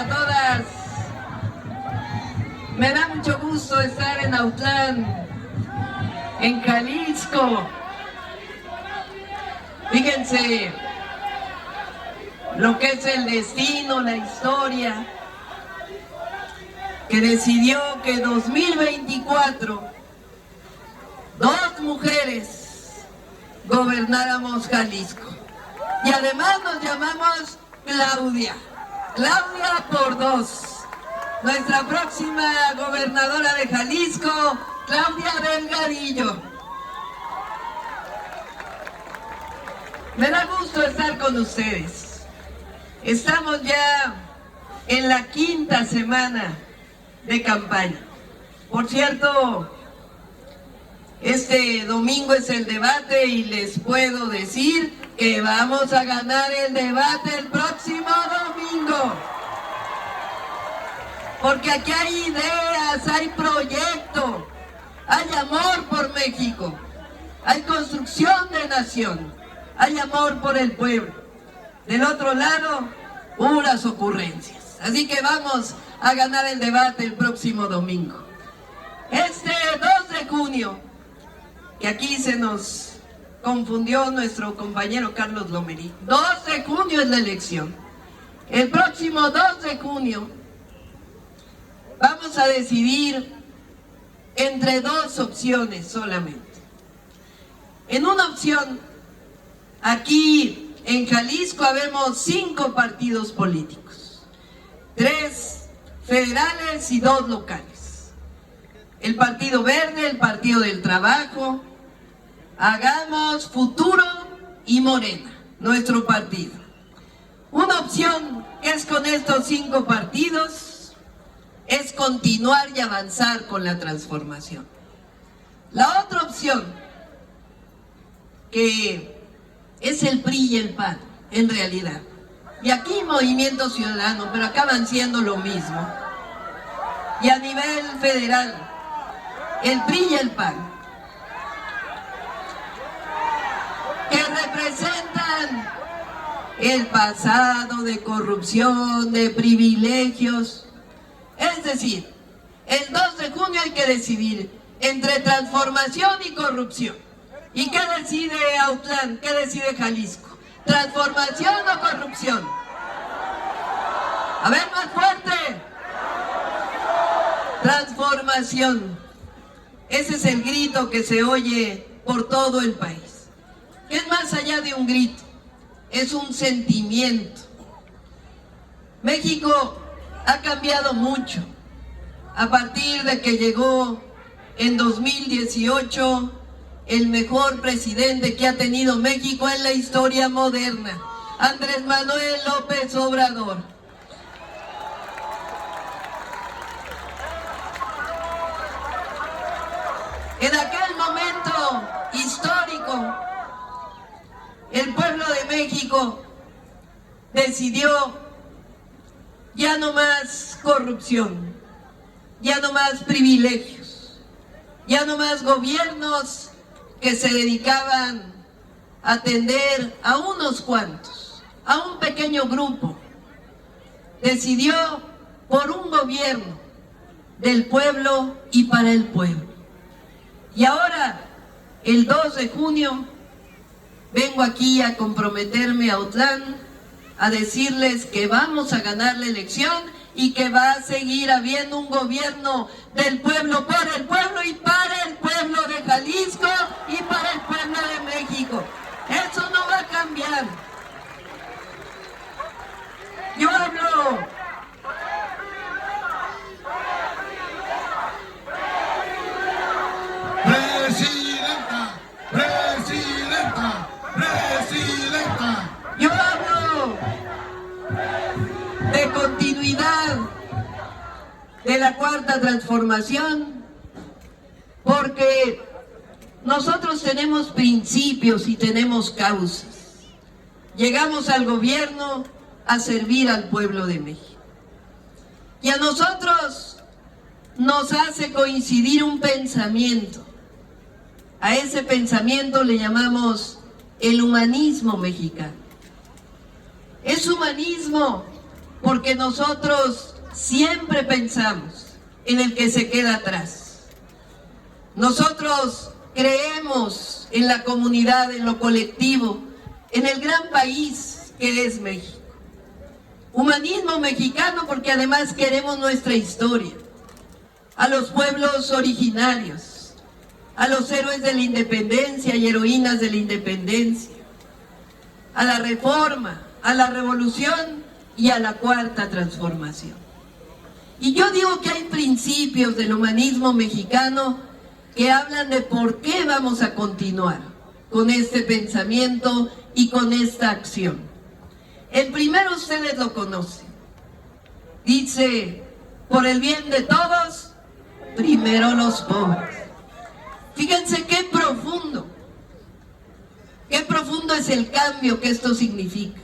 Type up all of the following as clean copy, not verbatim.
a todas. Me da mucho gusto estar en Autlán, en Jalisco. Fíjense lo que es el destino, la historia, que decidió que 2024 dos mujeres gobernáramos Jalisco. Y además nos llamamos Claudia por dos. Nuestra próxima gobernadora de Jalisco, Claudia Delgadillo. Me da gusto estar con ustedes. Estamos ya en la 5ª semana de campaña. Por cierto, este domingo es el debate y les puedo decir que vamos a ganar el debate el próximo domingo. Porque aquí hay ideas, hay proyecto, hay amor por México, hay construcción de nación, hay amor por el pueblo. Del otro lado, puras ocurrencias. Así que vamos a ganar el debate el próximo domingo. Este 2 de junio, que aquí se nos confundió nuestro compañero Carlos Lomerí. 2 de junio es la elección. El próximo 2 de junio vamos a decidir entre dos opciones solamente. En una opción, aquí en Jalisco habemos 5 partidos políticos, 3 federales y 2 locales. El Partido Verde, el Partido del Trabajo, Hagamos, Futuro y Morena, nuestro partido. Una opción que es con estos 5 partidos es continuar y avanzar con la transformación. La otra opción, que es el PRI y el PAN, en realidad. Y aquí Movimiento Ciudadano, pero acaban siendo lo mismo. Y a nivel federal, el PRI y el PAN, que representan el pasado de corrupción, de privilegios. Es decir, el 2 de junio hay que decidir entre transformación y corrupción. ¿Y qué decide Autlán? ¿Qué decide Jalisco? ¿Transformación o corrupción? A ver, más fuerte. Transformación. Ese es el grito que se oye por todo el país. Es más allá de un grito, es un sentimiento. México ha cambiado mucho a partir de que llegó en 2018 el mejor presidente que ha tenido México en la historia moderna, Andrés Manuel López Obrador. En aquel momento histórico, el pueblo de México decidió ya no más corrupción, ya no más privilegios, ya no más gobiernos que se dedicaban a atender a unos cuantos, a un pequeño grupo. Decidió por un gobierno del pueblo y para el pueblo. Y ahora, el 2 de junio, vengo aquí a comprometerme a Autlán, a decirles que vamos a ganar la elección y que va a seguir habiendo un gobierno del pueblo, por el pueblo y para el pueblo de Jalisco y para el pueblo de México. Eso no va a cambiar. Yo hablo de continuidad de la Cuarta Transformación, porque nosotros tenemos principios y tenemos causas. Llegamos al gobierno a servir al pueblo de México. Y a nosotros nos hace coincidir un pensamiento. A ese pensamiento le llamamos el humanismo mexicano. Es humanismo porque nosotros siempre pensamos en el que se queda atrás. Nosotros creemos en la comunidad, en lo colectivo, en el gran país que es México. Humanismo mexicano porque además queremos nuestra historia, a los pueblos originarios, a los héroes de la independencia y heroínas de la independencia, a la reforma, a la revolución y a la cuarta transformación. Y yo digo que hay principios del humanismo mexicano que hablan de por qué vamos a continuar con este pensamiento y con esta acción. El primero ustedes lo conocen. Dice, por el bien de todos, primero los pobres. Fíjense qué profundo es el cambio que esto significa.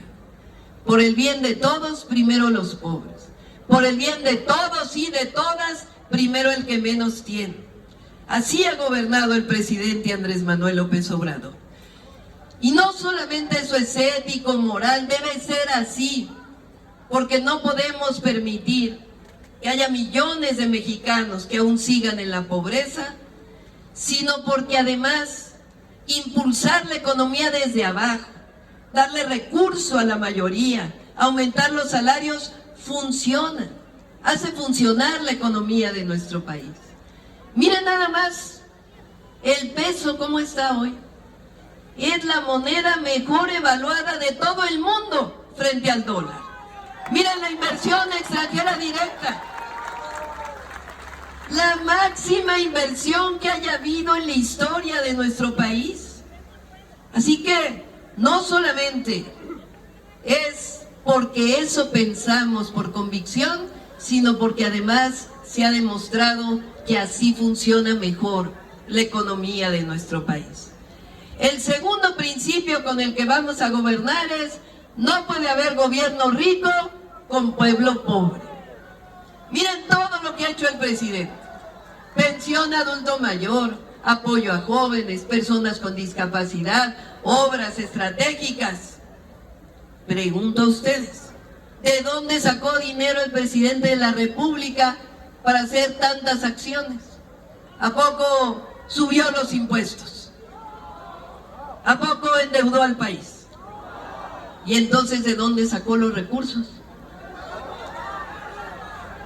Por el bien de todos, primero los pobres. Por el bien de todos y de todas, primero el que menos tiene. Así ha gobernado el presidente Andrés Manuel López Obrador. Y no solamente eso es ético, moral, debe ser así, porque no podemos permitir que haya millones de mexicanos que aún sigan en la pobreza, sino porque además impulsar la economía desde abajo, darle recurso a la mayoría, aumentar los salarios, funciona, hace funcionar la economía de nuestro país. Miren nada más el peso cómo está hoy. Es la moneda mejor evaluada de todo el mundo frente al dólar. Miren la inversión extranjera directa, la máxima inversión que haya habido en la historia de nuestro país. Así que no solamente es porque eso pensamos por convicción, sino porque además se ha demostrado que así funciona mejor la economía de nuestro país. El segundo principio con el que vamos a gobernar es: no puede haber gobierno rico con pueblo pobre. Miren todo lo que ha hecho el presidente: pensión adulto mayor, apoyo a jóvenes, personas con discapacidad, obras estratégicas. Pregunto a ustedes, ¿de dónde sacó dinero el presidente de la República para hacer tantas acciones? ¿A poco subió los impuestos? ¿A poco endeudó al país? ¿Y entonces de dónde sacó los recursos?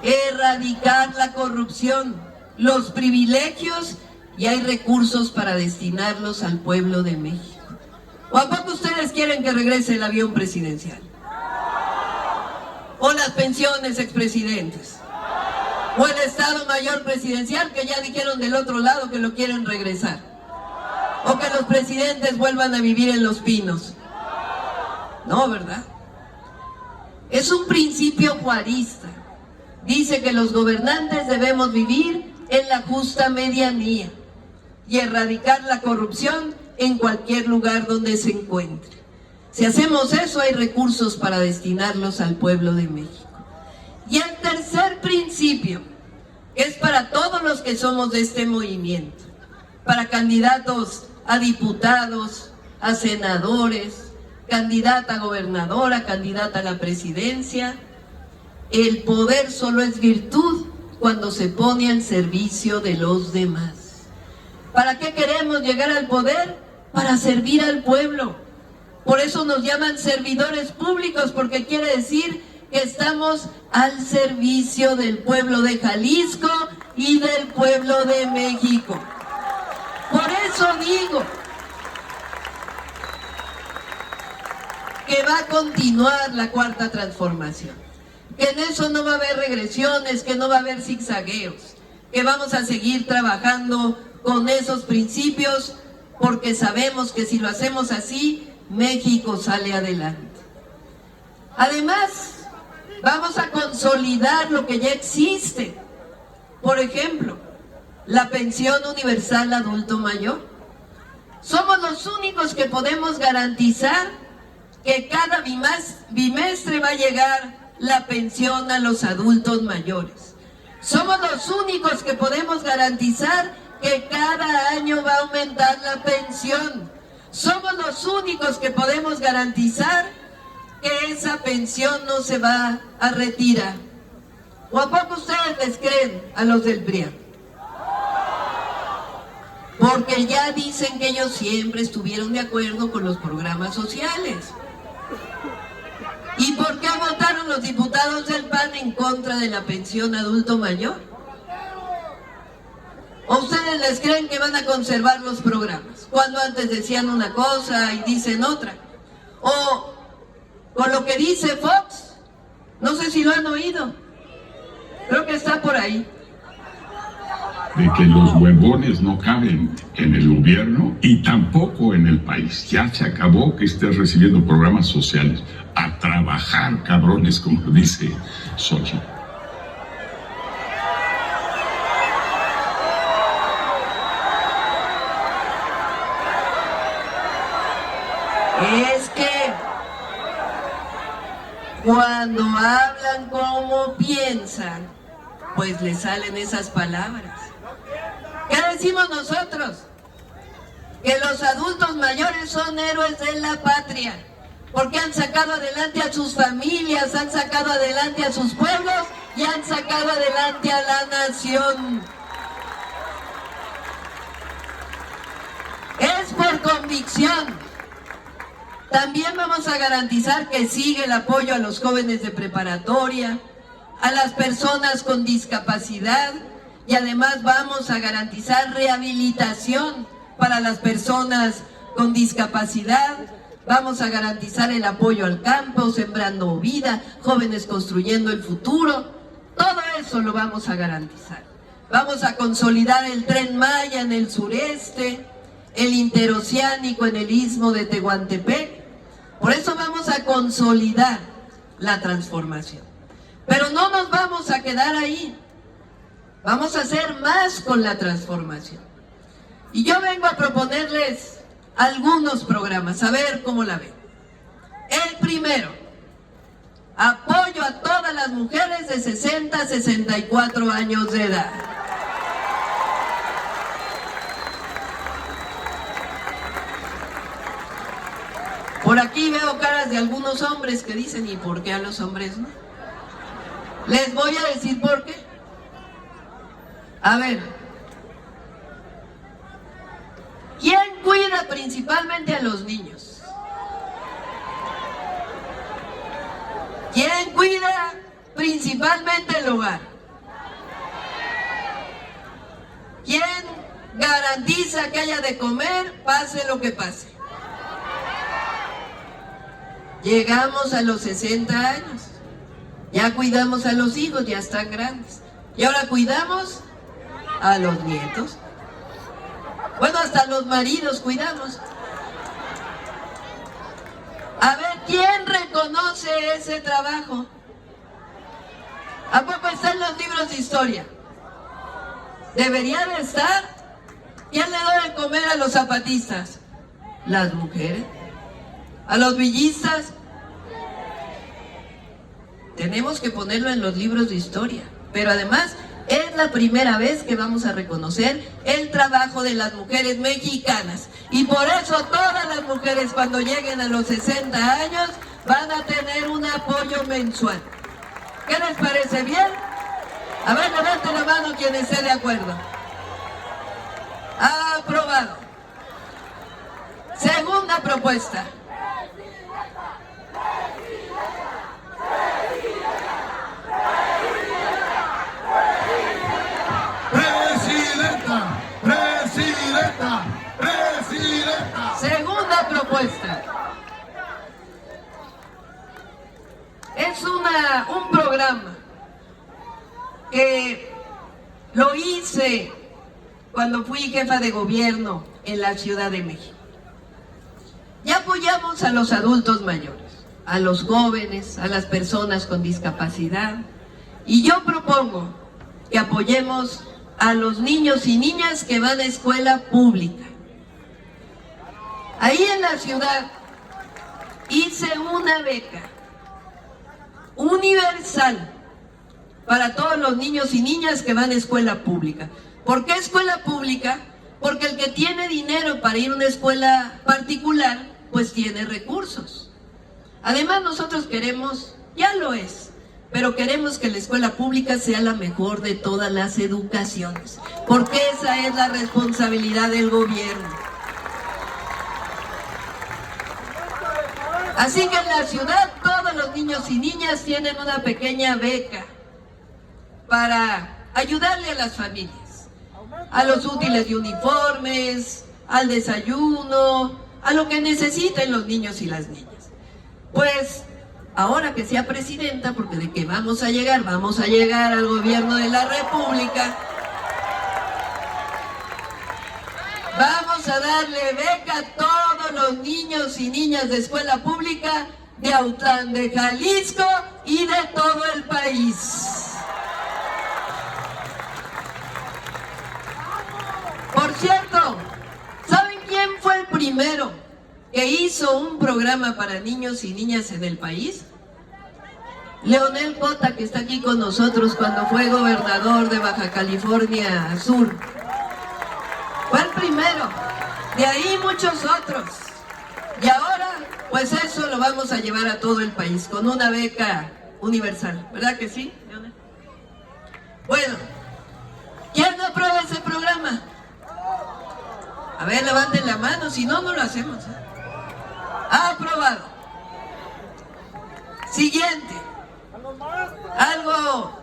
Erradicar la corrupción, los privilegios, y hay recursos para destinarlos al pueblo de México. ¿O a poco ustedes quieren que regrese el avión presidencial? ¿O las pensiones expresidentes? ¿O el Estado Mayor Presidencial, que ya dijeron del otro lado que lo quieren regresar? ¿O que los presidentes vuelvan a vivir en Los Pinos? No, ¿verdad? Es un principio juarista. Dice que los gobernantes debemos vivir en la justa medianía y erradicar la corrupción en cualquier lugar donde se encuentre. Si hacemos eso, hay recursos para destinarlos al pueblo de México. Y el tercer principio, que es para todos los que somos de este movimiento, para candidatos a diputados, a senadores, candidata a gobernadora, candidata a la presidencia: el poder solo es virtud cuando se pone al servicio de los demás. ¿Para qué queremos llegar al poder? Para servir al pueblo. Por eso nos llaman servidores públicos, porque quiere decir que estamos al servicio del pueblo de Jalisco y del pueblo de México. Por eso digo que va a continuar la cuarta transformación, que en eso no va a haber regresiones, que no va a haber zigzagueos, que vamos a seguir trabajando con esos principios, porque sabemos que si lo hacemos así, México sale adelante. Además, vamos a consolidar lo que ya existe. Por ejemplo, la pensión universal adulto mayor. Somos los únicos que podemos garantizar que cada bimestre va a llegar la pensión a los adultos mayores. Somos los únicos que podemos garantizar que cada año va a aumentar la pensión. Somos los únicos que podemos garantizar que esa pensión no se va a retirar? ¿O a poco ustedes les creen a los del PRIAN? Porque ya dicen que ellos siempre estuvieron de acuerdo con los programas sociales. ¿Y por qué votaron los diputados del PAN en contra de la pensión adulto mayor? ¿O ustedes les creen que van a conservar los programas? Cuando antes decían una cosa y dicen otra. O con lo que dice Fox, no sé si lo han oído, creo que está por ahí. De que los huevones no caben en el gobierno y tampoco en el país. Ya se acabó que estés recibiendo programas sociales. A trabajar, cabrones, como dice Xochitl. Es que cuando hablan como piensan, pues les salen esas palabras. ¿Qué decimos nosotros? Que los adultos mayores son héroes de la patria, porque han sacado adelante a sus familias, han sacado adelante a sus pueblos y han sacado adelante a la nación. Es por convicción. También vamos a garantizar que sigue el apoyo a los jóvenes de preparatoria, a las personas con discapacidad, y además vamos a garantizar rehabilitación para las personas con discapacidad. Vamos a garantizar el apoyo al campo, sembrando vida, jóvenes construyendo el futuro. Todo eso lo vamos a garantizar. Vamos a consolidar el Tren Maya en el sureste, el interoceánico en el istmo de Tehuantepec. Por eso vamos a consolidar la transformación. Pero no nos vamos a quedar ahí. Vamos a hacer más con la transformación. Y yo vengo a proponerles algunos programas, a ver cómo la ven. El primero, apoyo a todas las mujeres de 60 a 64 años de edad. Por aquí veo caras de algunos hombres que dicen, ¿y por qué a los hombres no? Les voy a decir por qué. A ver, ¿quién cuida principalmente a los niños? ¿Quién cuida principalmente el hogar? ¿Quién garantiza que haya de comer, pase lo que pase? Llegamos a los 60 años, ya cuidamos a los hijos, ya están grandes, y ahora cuidamos a los nietos. Bueno, hasta los maridos cuidamos. A ver, ¿quién reconoce ese trabajo? ¿A poco está en los libros de historia? ¿Debería de estar? ¿Quién le da de comer a los zapatistas? Las mujeres. ¿A los villistas? Tenemos que ponerlo en los libros de historia. Pero además es la primera vez que vamos a reconocer el trabajo de las mujeres mexicanas. Y por eso todas las mujeres cuando lleguen a los 60 años van a tener un apoyo mensual. ¿Qué les parece bien? A ver, levanten la mano quien esté de acuerdo. Aprobado. Segunda propuesta. Segunda propuesta. Es un programa que lo hice cuando fui jefa de gobierno en la Ciudad de México. Y apoyamos a los adultos mayores, a los jóvenes, a las personas con discapacidad. Y yo propongo que apoyemos a los niños y niñas que van a escuela pública. Ahí en la ciudad hice una beca universal para todos los niños y niñas que van a escuela pública. ¿Por qué escuela pública? Porque el que tiene dinero para ir a una escuela particular, pues tiene recursos. Además, nosotros queremos, ya lo es, pero queremos que la escuela pública sea la mejor de todas las educaciones, porque esa es la responsabilidad del gobierno. Así que en la ciudad todos los niños y niñas tienen una pequeña beca para ayudarle a las familias, a los útiles de uniformes, al desayuno, a lo que necesiten los niños y las niñas. Pues ahora que sea presidenta, porque de que vamos a llegar al gobierno de la República, vamos a darle beca a todos los niños y niñas de escuela pública de Autlán, de Jalisco y de todo el país. Por cierto, ¿saben quién fue el primero que hizo un programa para niños y niñas en el país? Leonel Cota, que está aquí con nosotros cuando fue gobernador de Baja California Sur. Fue el primero, de ahí muchos otros. Y ahora, pues eso lo vamos a llevar a todo el país, con una beca universal, ¿verdad que sí, Leonel? Bueno, ¿quién aprueba ese programa? A ver, levanten la mano, si no, no lo hacemos. Aprobado. Siguiente. Algo.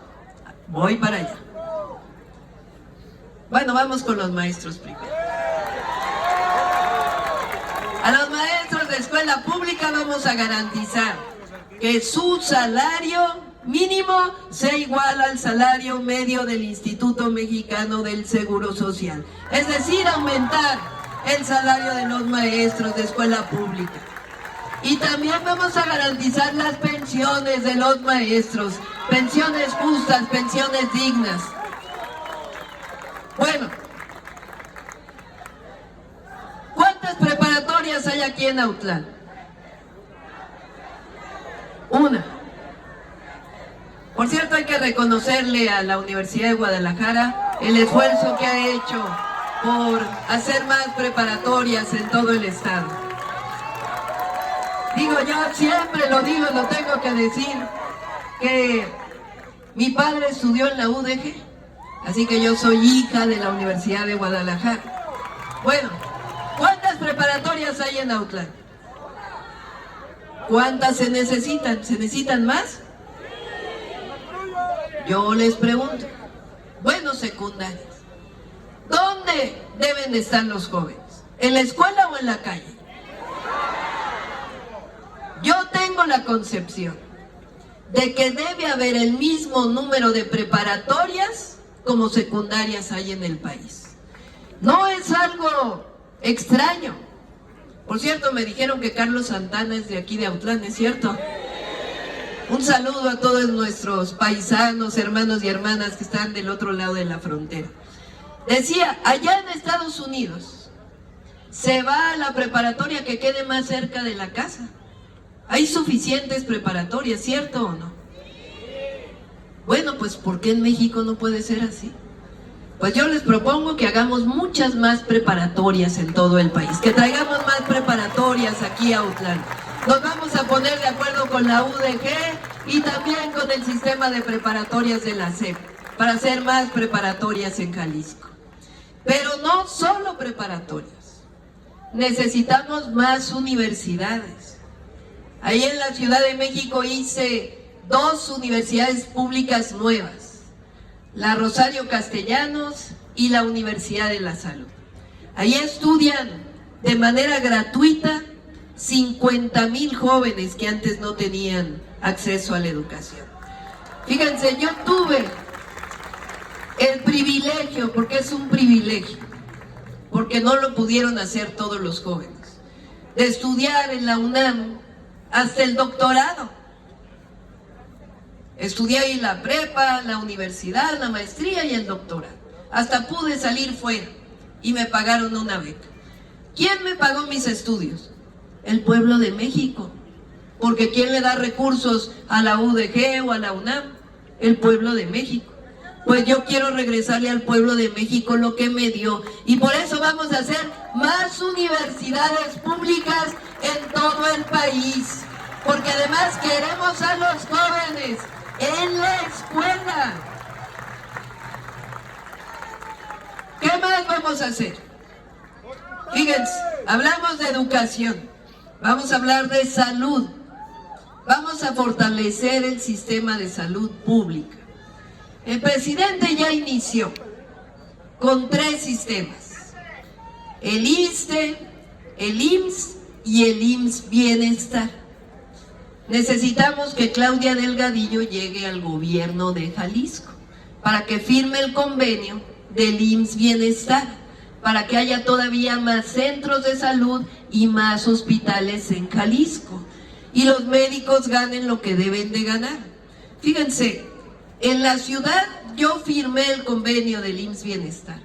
Voy para allá. Bueno, vamos con los maestros primero. A los maestros de escuela pública vamos a garantizar que su salario mínimo sea igual al salario medio del Instituto Mexicano del Seguro Social. Es decir, aumentar el salario de los maestros de escuela pública. Y también vamos a garantizar las pensiones de los maestros, pensiones justas, pensiones dignas. Bueno, ¿cuántas preparatorias hay aquí en Autlán? Una. Por cierto, hay que reconocerle a la Universidad de Guadalajara el esfuerzo que ha hecho por hacer más preparatorias en todo el estado. Digo, yo siempre lo digo, lo tengo que decir, que mi padre estudió en la UDG, así que yo soy hija de la Universidad de Guadalajara. Bueno, ¿cuántas preparatorias hay en Autlán? ¿Cuántas se necesitan? ¿Se necesitan más? Yo les pregunto. Bueno, secundarias. ¿Dónde deben de estar los jóvenes? ¿En la escuela o en la calle? Yo tengo la concepción de que debe haber el mismo número de preparatorias como secundarias hay en el país. No es algo extraño. Por cierto, me dijeron que Carlos Santana es de aquí de Autlán, ¿es cierto? Un saludo a todos nuestros paisanos, hermanos y hermanas que están del otro lado de la frontera. Decía, allá en Estados Unidos se va a la preparatoria que quede más cerca de la casa. Hay suficientes preparatorias, ¿cierto o no? Bueno, pues ¿por qué en México no puede ser así? Pues yo les propongo que hagamos muchas más preparatorias en todo el país, que traigamos más preparatorias aquí a Autlán. Nos vamos a poner de acuerdo con la UDG y también con el sistema de preparatorias de la SEP para hacer más preparatorias en Jalisco. Pero no solo preparatorias, necesitamos más universidades. Ahí en la Ciudad de México hice 2 universidades públicas nuevas, la Rosario Castellanos y la Universidad de la Salud. Ahí estudian de manera gratuita 50,000 jóvenes que antes no tenían acceso a la educación. Fíjense, yo tuve el privilegio, porque es un privilegio, porque no lo pudieron hacer todos los jóvenes, de estudiar en la UNAM hasta el doctorado. Estudié ahí la prepa, la universidad, la maestría y el doctorado. Hasta pude salir fuera y me pagaron una beca. ¿Quién me pagó mis estudios? El pueblo de México. Porque ¿quién le da recursos a la UDG o a la UNAM? El pueblo de México. Pues yo quiero regresarle al pueblo de México lo que me dio. Y por eso vamos a hacer más universidades públicas en todo el país. porque además queremos a los jóvenes en la escuela. ¿Qué más vamos a hacer? Fíjense, hablamos de educación, vamos a hablar de salud, vamos a fortalecer el sistema de salud pública. El presidente ya inició con 3 sistemas: el ISSSTE, el IMSS y el IMSS Bienestar. Necesitamos que Claudia Delgadillo llegue al gobierno de Jalisco para que firme el convenio del IMSS Bienestar, para que haya todavía más centros de salud y más hospitales en Jalisco, y los médicos ganen lo que deben de ganar. Fíjense, en la ciudad yo firmé el convenio del IMSS Bienestar.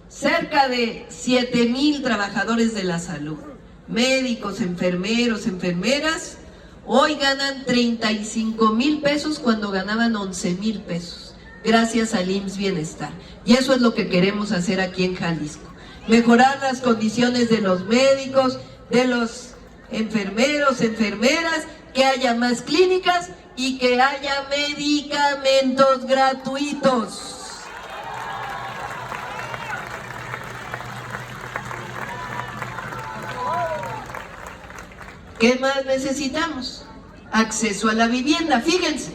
Cerca de 7,000 trabajadores de la salud, médicos, enfermeros, enfermeras, hoy ganan 35,000 pesos cuando ganaban 11,000 pesos, gracias al IMSS Bienestar. Y eso es lo que queremos hacer aquí en Jalisco. Mejorar las condiciones de los médicos, de los enfermeros, enfermeras, que haya más clínicas y que haya medicamentos gratuitos. ¿Qué más necesitamos? Acceso a la vivienda. Fíjense,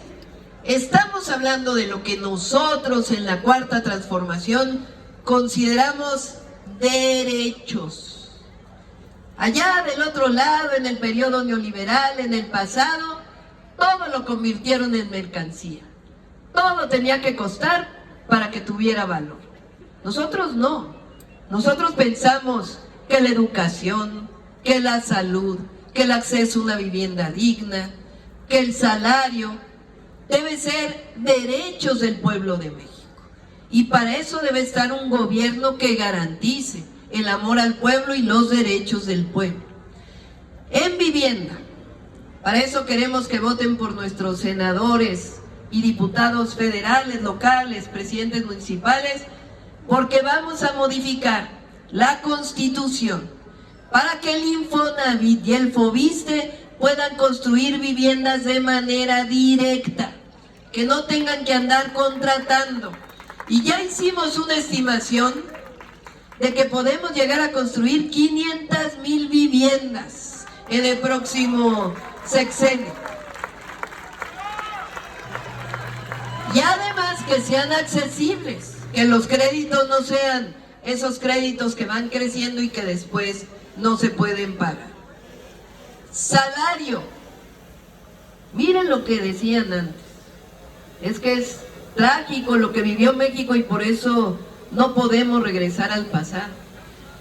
estamos hablando de lo que nosotros en la Cuarta Transformación consideramos derechos. Allá del otro lado, en el periodo neoliberal, en el pasado, todo lo convirtieron en mercancía. Todo tenía que costar para que tuviera valor. Nosotros no. Nosotros pensamos que la educación, que la salud, que el acceso a una vivienda digna, que el salario debe ser derechos del pueblo de México. Y para eso debe estar un gobierno que garantice el amor al pueblo y los derechos del pueblo. En vivienda, para eso queremos que voten por nuestros senadores y diputados federales, locales, presidentes municipales, porque vamos a modificar la Constitución para que el Infonavit y el Foviste puedan construir viviendas de manera directa, que no tengan que andar contratando. Y ya hicimos una estimación de que podemos llegar a construir 500,000 viviendas en el próximo sexenio. Y además que sean accesibles, que los créditos no sean esos créditos que van creciendo y que después no se pueden pagar. Salario. Miren lo que decían antes. Es que es trágico lo que vivió México y por eso no podemos regresar al pasado.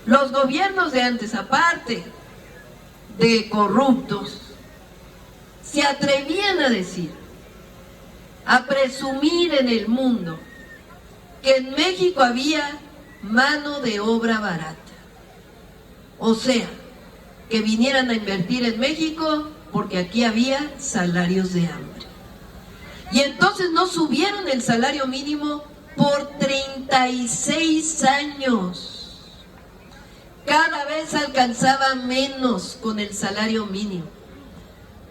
Los gobiernos de antes, aparte de corruptos, se atrevían a decir, a presumir en el mundo, que en México había mano de obra barata. O sea, que vinieran a invertir en México porque aquí había salarios de hambre. Y entonces no subieron el salario mínimo por 36 años. Cada vez alcanzaba menos con el salario mínimo.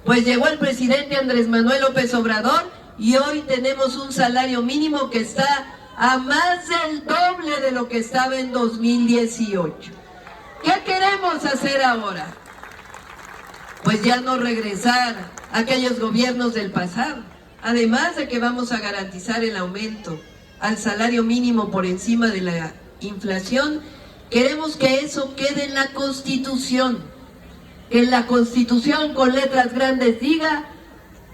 Pues llegó el presidente Andrés Manuel López Obrador y hoy tenemos un salario mínimo que está a más del doble de lo que estaba en 2018. ¿Qué queremos hacer ahora? Pues ya no regresar a aquellos gobiernos del pasado. Además de que vamos a garantizar el aumento al salario mínimo por encima de la inflación, queremos que eso quede en la Constitución. Que en la Constitución con letras grandes diga: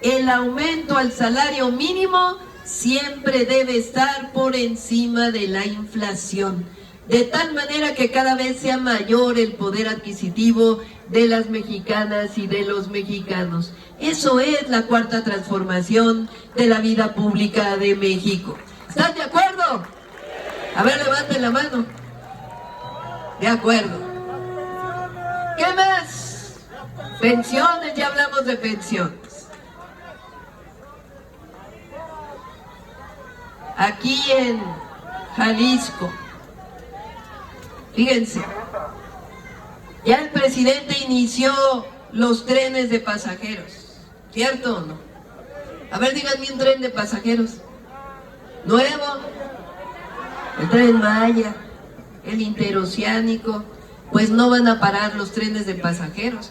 el aumento al salario mínimo siempre debe estar por encima de la inflación, de tal manera que cada vez sea mayor el poder adquisitivo de las mexicanas y de los mexicanos. Eso es la Cuarta Transformación de la vida pública de México. ¿Están de acuerdo? A ver, levanten la mano. De acuerdo. ¿Qué más? Pensiones, ya hablamos de pensiones. Aquí en Jalisco, fíjense, ya el presidente inició los trenes de pasajeros, ¿cierto o no? A ver, díganme un tren de pasajeros nuevo, el Tren Maya, el interoceánico. Pues no van a parar los trenes de pasajeros.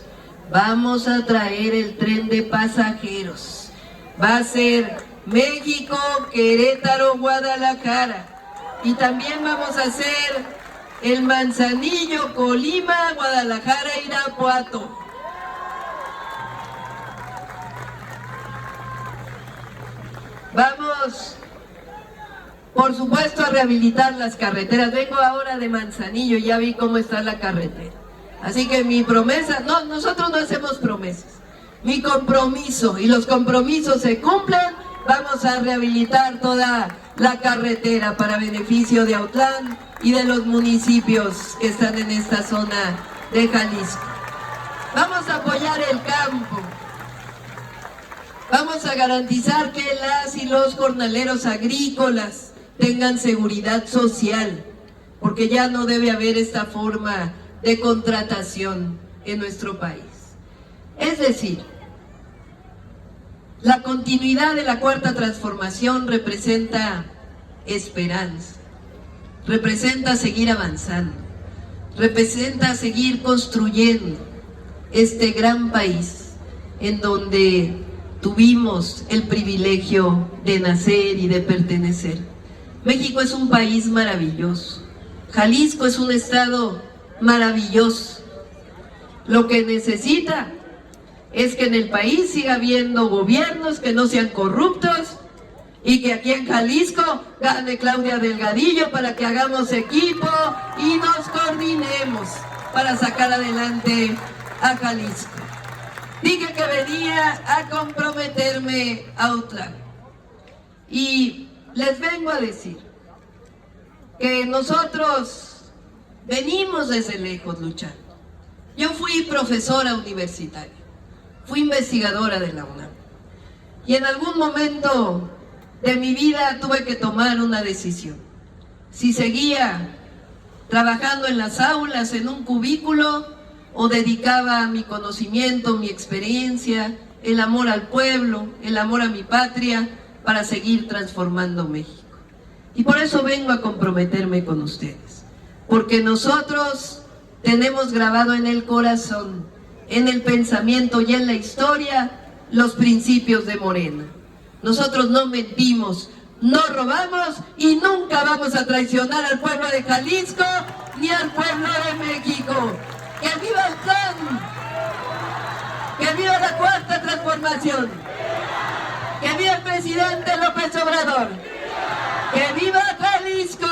Vamos a traer el tren de pasajeros. Va a ser México, Querétaro, Guadalajara. Y también vamos a hacer el Manzanillo, Colima, Guadalajara, Irapuato. Vamos, por supuesto, a rehabilitar las carreteras. Vengo ahora de Manzanillo, ya vi cómo está la carretera. Así que mi promesa, no, nosotros no hacemos promesas. Mi compromiso, y los compromisos se cumplen, vamos a rehabilitar toda la carretera para beneficio de Autlán y de los municipios que están en esta zona de Jalisco. Vamos a apoyar el campo. Vamos a garantizar que las y los jornaleros agrícolas tengan seguridad social, porque ya no debe haber esta forma de contratación en nuestro país. Es decir, la continuidad de la Cuarta Transformación representa esperanza, representa seguir avanzando, representa seguir construyendo este gran país en donde tuvimos el privilegio de nacer y de pertenecer. México es un país maravilloso. Jalisco es un estado maravilloso. Lo que necesita es que en el país siga habiendo gobiernos que no sean corruptos y que aquí en Jalisco gane Claudia Delgadillo para que hagamos equipo y nos coordinemos para sacar adelante a Jalisco. Dije que venía a comprometerme a Autlán y les vengo a decir que nosotros venimos desde lejos luchando. Yo fui profesora universitaria, fui investigadora de la UNAM y en algún momento de mi vida tuve que tomar una decisión. Si seguía trabajando en las aulas, en un cubículo, o dedicaba mi conocimiento, mi experiencia, el amor al pueblo, el amor a mi patria, para seguir transformando México. Y por eso vengo a comprometerme con ustedes, porque nosotros tenemos grabado en el corazón, en el pensamiento y en la historia los principios de Morena. Nosotros no mentimos, no robamos y nunca vamos a traicionar al pueblo de Jalisco ni al pueblo de México. ¡Que viva el plan! ¡Que viva la Cuarta Transformación! ¡Que viva el presidente López Obrador! ¡Que viva Jalisco!